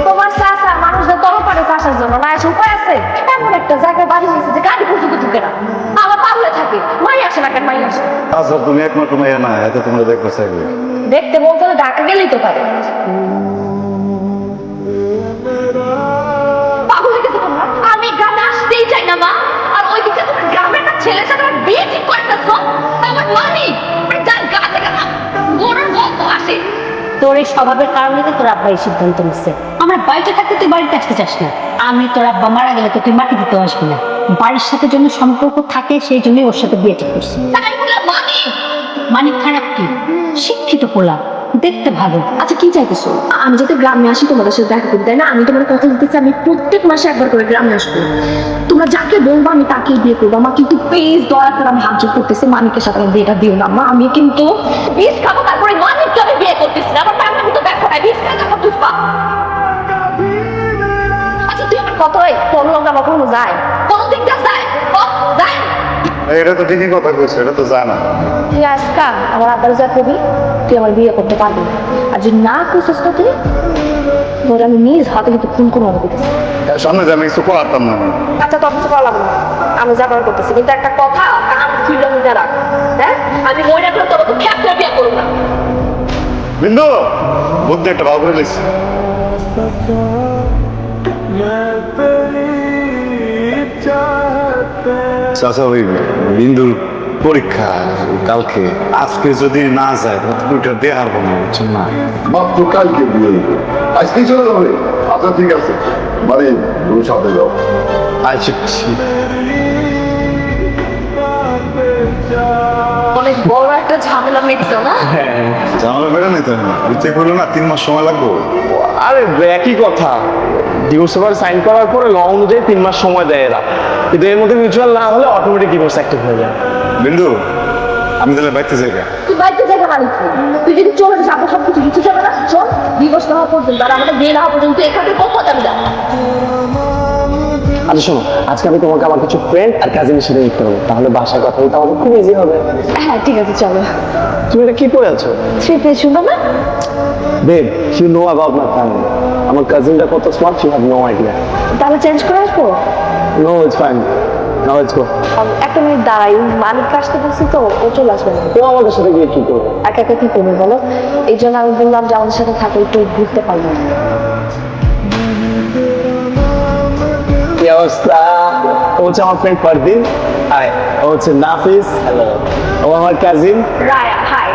তোমার চাচা মানুষদের তলপারে চাষার জন্য না এসে উপায় আছে? এমন একটা জায়গায় বাড়ি হয়েছে যে গাড়ি পর্যন্ত ঢুকে না, আমার পাগলে থাকে। মাই আসে না কেন? মাই আসে আচ্ছা, তুমি একমাত্র মাইয়া না, এত তোমরা দেখতে চাইবে। দেখতে বলতে হলে ঢাকা গেলেই তো পারে। পাগল হয়ে গেছে তোমরা? আমি গ্রামে আসতেই চাই না মা, আর ওই দিকে তোমার গ্রামের একটা ছেলের সাথে আমার বিয়ে ঠিক করে ফেলছো। আমার মানি যার গা থেকে না গরুর গন্ধ আসে। তোর এই স্বভাবের কারণে তো তোর আব্বা এই সিদ্ধান্ত নিচ্ছে। আমার বাড়িতে থাকতে তুই বাড়িতে আসতে চাস না। আমি তোর আব্বা মারা গেলে তো তুই মাটি দিতে আসবি না। বাড়ির সাথে জন্য সম্পর্ক থাকে, সেই জন্যই ওর সাথে বিয়ে ঠিক করছি। তাই বলে মানি মানে খারাপ কি? শিক্ষিত পোলা, দেখতে ভালো। আচ্ছা কি চাইতেছো? আমি যাতে গ্রামে আসি তোমাদের সাথে দেখা করতে, তাই না? আমি তোমার কথা দিতেছি, আমি প্রত্যেক মাসে একবার করে গ্রামে আসবো। তোমরা যাকে বলবো আমি তাকেই বিয়ে করবো। আমার কিন্তু প্লিজ দয়া করে আমি হাত জোর করতেছি, মানিকের সাথে আমার বিয়েটা দিও না মা। আমি কিন্তু বিষ খাবো, তারপরে মানিককে আমি বিয়ে করতেছি না। আমার ফ্যামিলি তো দেখো না, বিষ খাওয়া করতেছ। আচ্ছা তুই আমার কত কোন লোক আমার কোনো যায়, কোনো দিকটা যায় যায়। এটা তো ঠিকই কথা কইছো, এটা তো জানা। তুই আজকা আমার আব্বার যা কবি, তুই আমার বিয়ে করতে পারবি না। আর যদি না করছিস তো তুই ধর আমি নিজ হাতে কিন্তু খুন করে মনে করতেছি। সামনে যে আমি কিছু করতাম না। আচ্ছা তো কিছু করলাম না, আমি যা করার করতেছি, কিন্তু একটা কথা কান খুলে নিতে রাখ। হ্যাঁ, আমি মনে করে তোর তো খেপটা বিয়ে করবো না। বিন্দু, বুদ্ধি একটা ভালো করে লিখছি। চাচা, ওই বিন্দুর পরীক্ষা কালকে, আজকে যদি না যায় তাহলে ওইটা দেওয়া হারবো না, বুঝছেন না? মাত্র কালকে বিয়ে, আজকেই চলে যাবে। আচ্ছা ঠিক আছে, মানে তুমি সাথে যাও। আচ্ছা, অনেক বড় একটা ঝামেলা মিটতো না? জামালা বেড়ে নিতে হয় না, বুঝতে করলো না 3 মাস সময় লাগবে। আরে একই কথা, ডিভোর্স পেপার সাইন করার পরে ল অনুযায়ী 3 মাস সময় দেয় এরা, কিন্তু এর মধ্যে মিউচুয়াল না হলে অটোমেটিক ডিভোর্স অ্যাক্টিভ হয়ে যায়। বিন্দু, আমি তাহলে বাইতে যাই। তুই বাড়িতে জায়গা মানে কি? তুই যদি চলে যাস আপনার সব কিছু কিছু যাবে না। চল, দিবস না হওয়া পর্যন্ত আর আমাদের বিয়ে না হওয়া পর্যন্ত এখানে কোথাও যাবে না। আচ্ছা শোনো, আজকে আমি তোমাকে আমার কিছু ফ্রেন্ড আর কাজিনের সাথে মিট করবো, তাহলে বাসার কথা বলতে আমাদের খুব ইজি হবে। হ্যাঁ ঠিক আছে, চলো। তুমি এটা কি পড়ে আছো? থ্রি পেজ শুনলাম না? Babe, you know about my family. আমার কাজিনটা কত smart, you have no idea. তাহলে চেঞ্জ করে আসবো? No, it's fine, now let's go. একটা মিনিট দাঁড়াই, মালিক আসতে বলছি তো, ও চলে আসবে না। ও আমাদের সাথে গিয়ে কি করবে? একা একা কি করবে বলো? এই জন্য আমি বললাম যে আমাদের সাথে থাকো, একটু ঘুরতে পারবো। কি অবস্থা? ও হচ্ছে আমার ফ্রেন্ড পারদিন, হাই। ও হচ্ছে নাফিস, হ্যালো। ও আমার কাজিন, রায়া, হাই।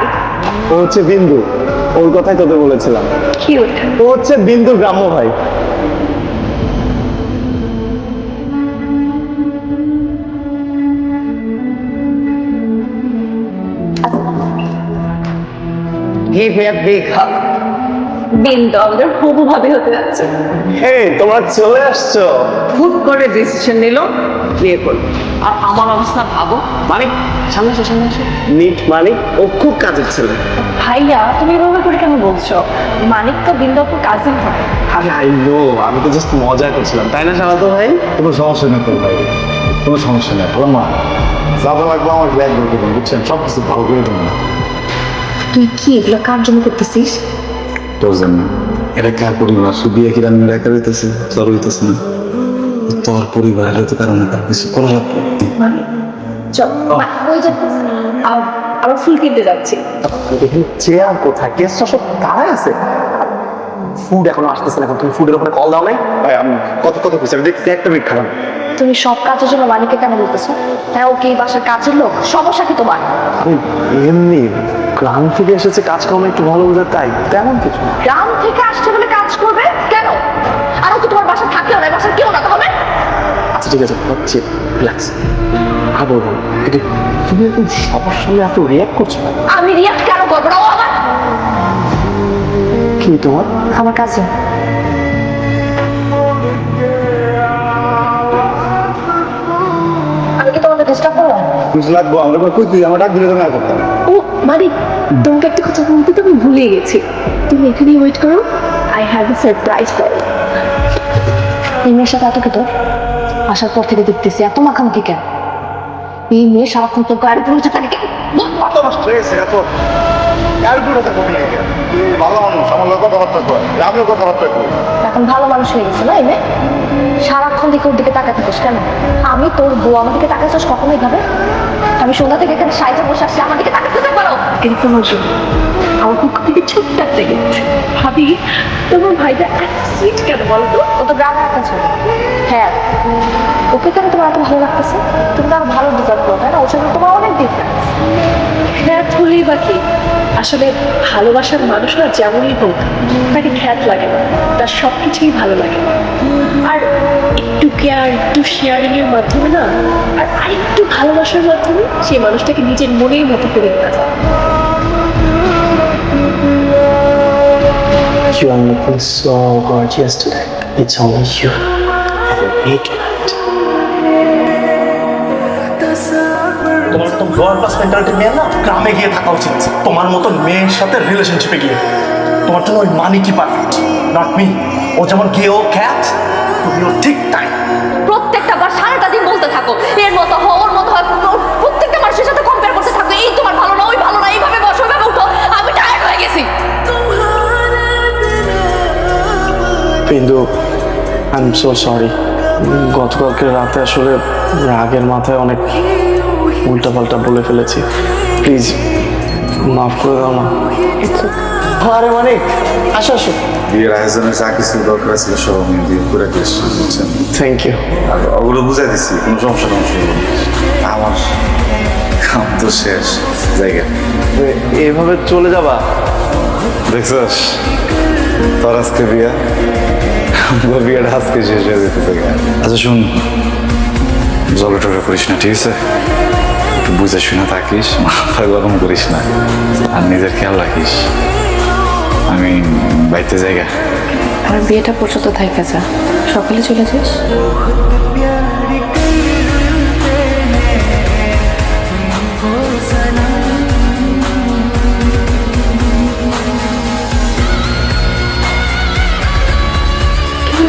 ও হচ্ছে বিন্দু, ওর কথাই তোদের বলেছিলাম। কিউট। ও হচ্ছে বিন্দু গ্রাম্য ভাই। বিন্দু আমাদের হবু ভাবে হতে যাচ্ছে। হে, তোমরা চলে আসছো। হুট করে ডিসিশন নিল বিয়ে করবে। আর আমার অবস্থা ভাবো। মানে সামনে আসো, সামনে আসো। নিট মানে ও খুব কাজের ছেলে। ভাইয়া তুমি এভাবে করে কেন বলছো? মানিক তো বিন্দু আপুর কাজিন হয়। আরে আই নো, আমি তো জাস্ট মজা করছিলাম, তাই না শান্ত ভাই? কোনো সমস্যা নেই তোর ভাই, কোনো সমস্যা নেই। বলো মা, যা যা লাগবে আমার ব্যাগ করে দেবেন, বুঝছেন? সব কিছু ভালো করে দেবেন। তুই কি এগুলো কার জন্য করতেছিস? তোর জন্য। এটা কার পরিবার? শুধু বিয়ে কি রান্না একা হইতেছে, তোর হইতেছে না। তোর পরিবার হলে তো কারণে তার কিছু করা লাগবে। মানে চল, ওই যে আবার ফুল কিনতে যাচ্ছি। এখানে চেয়ার কোথায়? গেস্টরা সব দাঁড়ায় আছে। ফুড এখনো আসতেছে না, এখন তুমি ফুডের উপরে কল দাও নাই? ভাই আমি কত খুশি, আমি দেখছি একটা মিনিট খারাপ। তুমি সব কাজের জন্য মানিককে কেন বলতেছো? হ্যাঁ, ওকে এই বাসার কাজের লোক, সমস্যা কি তোমার? আমি এমনি গ্রাম থেকে এসেছে, কাজকর্ম একটু ভালো বোঝা, তাই তেমন কিছু না। গ্রাম থেকে আসছে বলে কাজ করবে কেন? আর ও তো তোমার বাসা থাকলেও না, বাসার কেউ না তো হবে। আচ্ছা ঠিক আছে, হচ্ছে রিল্যাক্স। আর বলবো, কিন্তু তুমি এখন সবার সামনে এত রিয়াক্ট করছো না। আমি রিয়াক্ট কেন করবো না? ও আমার কি তোমার? আমার কাছে আমি কি তোমাকে ডিস্টার্ব করলাম? কিছু লাগবো আমরা কই তুই আমার ডাক দিলে তো না করতাম। ও মানিক, তোমাকে একটা কথা বলতে তো আমি ভুলে গেছি। তুমি এখানেই ওয়েট করো, I have a surprise for you. এই মেয়ের সাথে এত কি তোর? আসার পর থেকে দেখতেছি এত মাখামাখি কেন? এই মেয়ে সারাক্ষণ তোর গায়ের উপর উঠে থাকে কেন? মাথা নষ্ট হয়ে গেছে এত কার করে থাকবো তুই ভালো মানুষ আমার লোক কথাবার্তা কর আমিও কথাবার্তা করি এখন ভালো মানুষ হয়ে গেছে না এই মেয়ে? সারাক্ষণ দিকে ওর দিকে তাকাতে থাকিস কেন? আমি তোর বউ, আমার দিকে তাকাচ্ছিস কখনোই ভাবে? আমি সন্ধ্যা থেকে এখানে সাইজে বসে আসছি, আমার দিকে তাকাতে পারো? কিন্তু আমার জন্য আমার পক্ষ থেকে ছোট্ট একটা gift। ভাবি তোমার ভাইটা এত সুইট কেন বলো তো? ও তো গ্রামের একটা ছেলে। হ্যাঁ, ওকে কেন তোমার এত ভালো লাগতেছে? তুমি তো আরো ভালো ডিজার্ভ করো, তাই না? ওর সঙ্গে তোমার অনেক ডিফারেন্স। খ্যাত হলেই বা কি? আসলে ভালোবাসার মানুষ না যেমনই হোক, তাকে খ্যাত লাগে না, তার সব কিছুই ভালো লাগে। আর একটু কেয়ার, একটু শেয়ারিং এর মাধ্যমে না, আর আরেকটু ভালোবাসার মাধ্যমে সেই মানুষটাকে নিজের মনের মতো করে নিতে যায়। You are looking so gorgeous today. It's only you. Have a great night. তোমার তো লোয়ার ক্লাস মেন্টালিটি মেয়ে না গ্রামে গিয়ে থাকা উচিত তোমার মতো মেয়ের সাথে রিলেশনশিপে গিয়ে তোমার জন্য ওই মানি কি পারফেক্ট নট মি ও যেমন গেও খ্যাত তুমিও ঠিক তাই প্রত্যেকটা বার সারাটা দিন বলতে থাকো এর মতো হও, ওর মতো হয়, প্রত্যেকটা মানুষের সাথে কম্পেয়ার করতে থাকো। এই তোমার ভালো না, ওই ভালো না, এইভাবে বসো, এইভাবে উঠো। আমি টায়ার্ড হয়ে গেছি। বিন্দু আই এম সো সরি গতকালকে রাতে আসলে রাগের মাথায় অনেক উল্টাপাল্টা বলে ফেলেছি প্লিজ মাফ করে দাও না আরে মানিক আসো আসো বিয়ের আয়োজনে যা কিছু দরকার ছিল সব আমি দিয়ে করে দিয়েছি বুঝছেন থ্যাংক ইউ আর ওগুলো বুঝাই দিছি কোনো সমস্যা হবে না। আমার কাম তো শেষ জায়গা এভাবে চলে যাবা দেখছস তোর আজকে বিয়া আমার বিয়েটা আজকে শেষ হয়ে যেতে থেকে আচ্ছা শুন জলে টলে করিস না ঠিক আছে একটু বুঝে শুনে থাকিস মাথা গরম করিস না আর নিজের খেয়াল রাখিস আমি বাইতে জায়গা আমার বিয়েটা পর্যন্ত থাইকা যা, সকালে চলে যাস।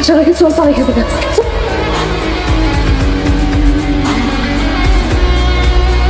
সবাইকে চল, সবাই খেতে